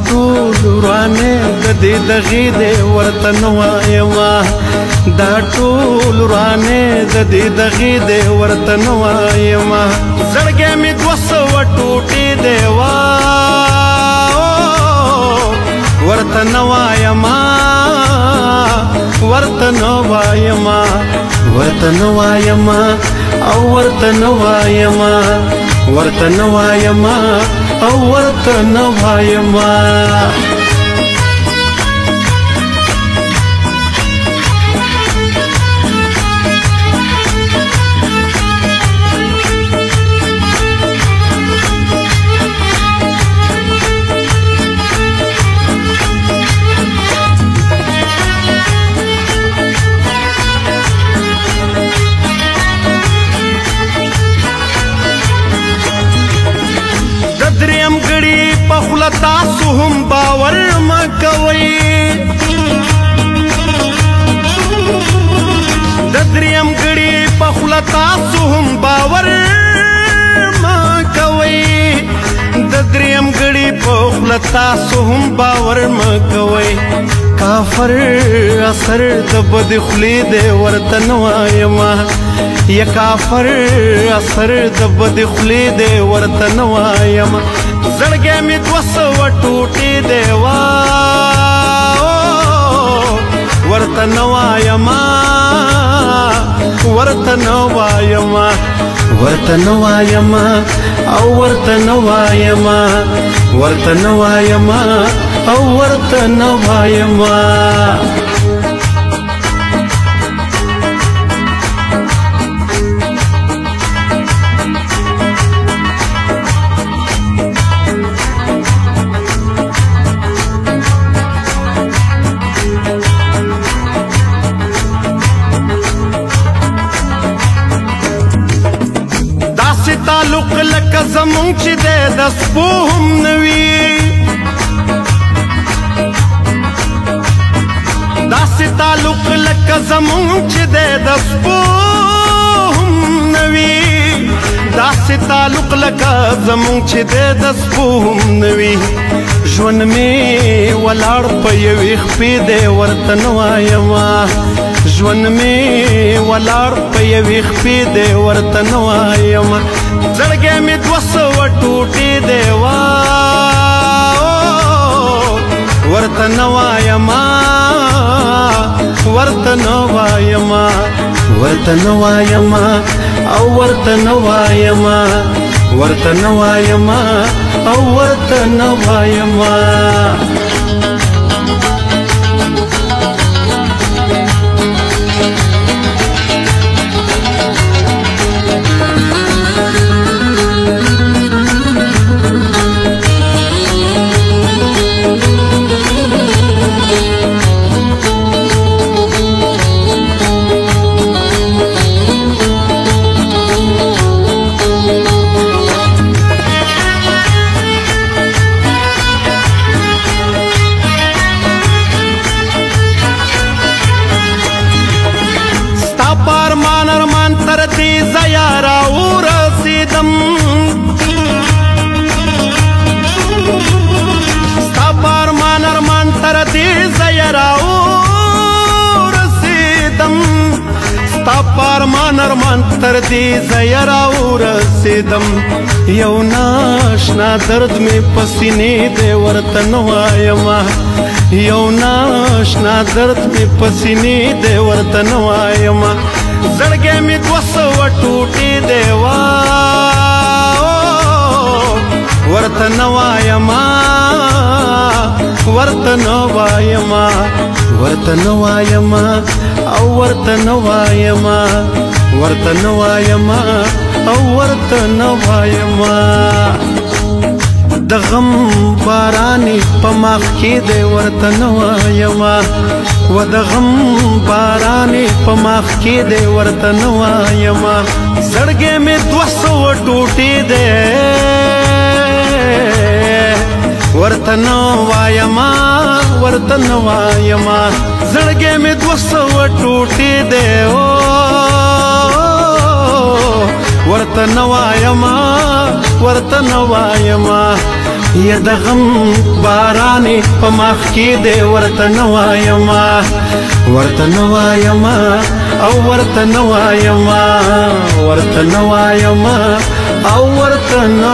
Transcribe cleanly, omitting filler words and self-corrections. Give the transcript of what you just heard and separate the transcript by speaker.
Speaker 1: ټول ورانه د دې دغې دې ورته نه وایما دا ټول ورانه د دې دغې دې ورته نه وایما زړګی مې 200 ټوټې دی ورته نه وایما ورته نه وایما ورته نه وایما او ورته نه وایما ورته نه وایما او ورته نه وایما تاسو هم باور مکوئ د دریم غړي په خوله تاسو هم باور مکوئ د دریم غړي په خوله تاسو هم باور مکوئ کافر اثر د بد خولې دی ورته نه وایما یا کافر اثر د بد خولې دی ورته نه وایما زړګی مې 200 ټوټې دی ورته نه وایما ورته نه وایما ورته نه وایما او ورته نه وایما ورته نه وایما او ورته نه وایما تعلق لکه زمونږ چې دی د سپو هم نه وي داسې تعلق لکه زمونږ چې دی د سپو هم نه وي داسې تعلق لکه زمونږ چې دی د سپو هم نه وي ژوند مې ولاړ په یوې خپې دی ورته نه وایما ژوند مې ولاړ په یوې خپې دی ورته نه وایما زړګی مې 200 ټوټې دی ورته نه وایما ورته نه وایما ورته نه وایما او ورته نه وایما ورته نه وایما او ورته نه وایما تر دې ځایه راورسېدم ستا په ارمان تر دې ځایه راورسېدم ستا په ارمان تر دې ځایه راورسېدم یو ناشنا درد مې په سینې دی ورته نه وایما یو ناشنا درد مې په سینې دی ورته نه وایما زړګی مې 200 ټوټې دی ورته نه وایما ورته نه وایما ورته نه وایما او ورته نه وایما ورته نه وایما او ورته نه وایما د غم بارانې په مخ کې دی ورته نه وایما و د غم بارانې په مخ کې دی ورته نه وایما زړګی مې 200 ټوټې دی ورته نه وایما ورته نه وایما زړګی مې 200 ټوټې دی ورته نه وایما ورته نه وایما یا د غم بارانې په مخ کې دی ورته نه وایما ورته نه وایما او ورته نه وایما ورته نه وایما او ورته نه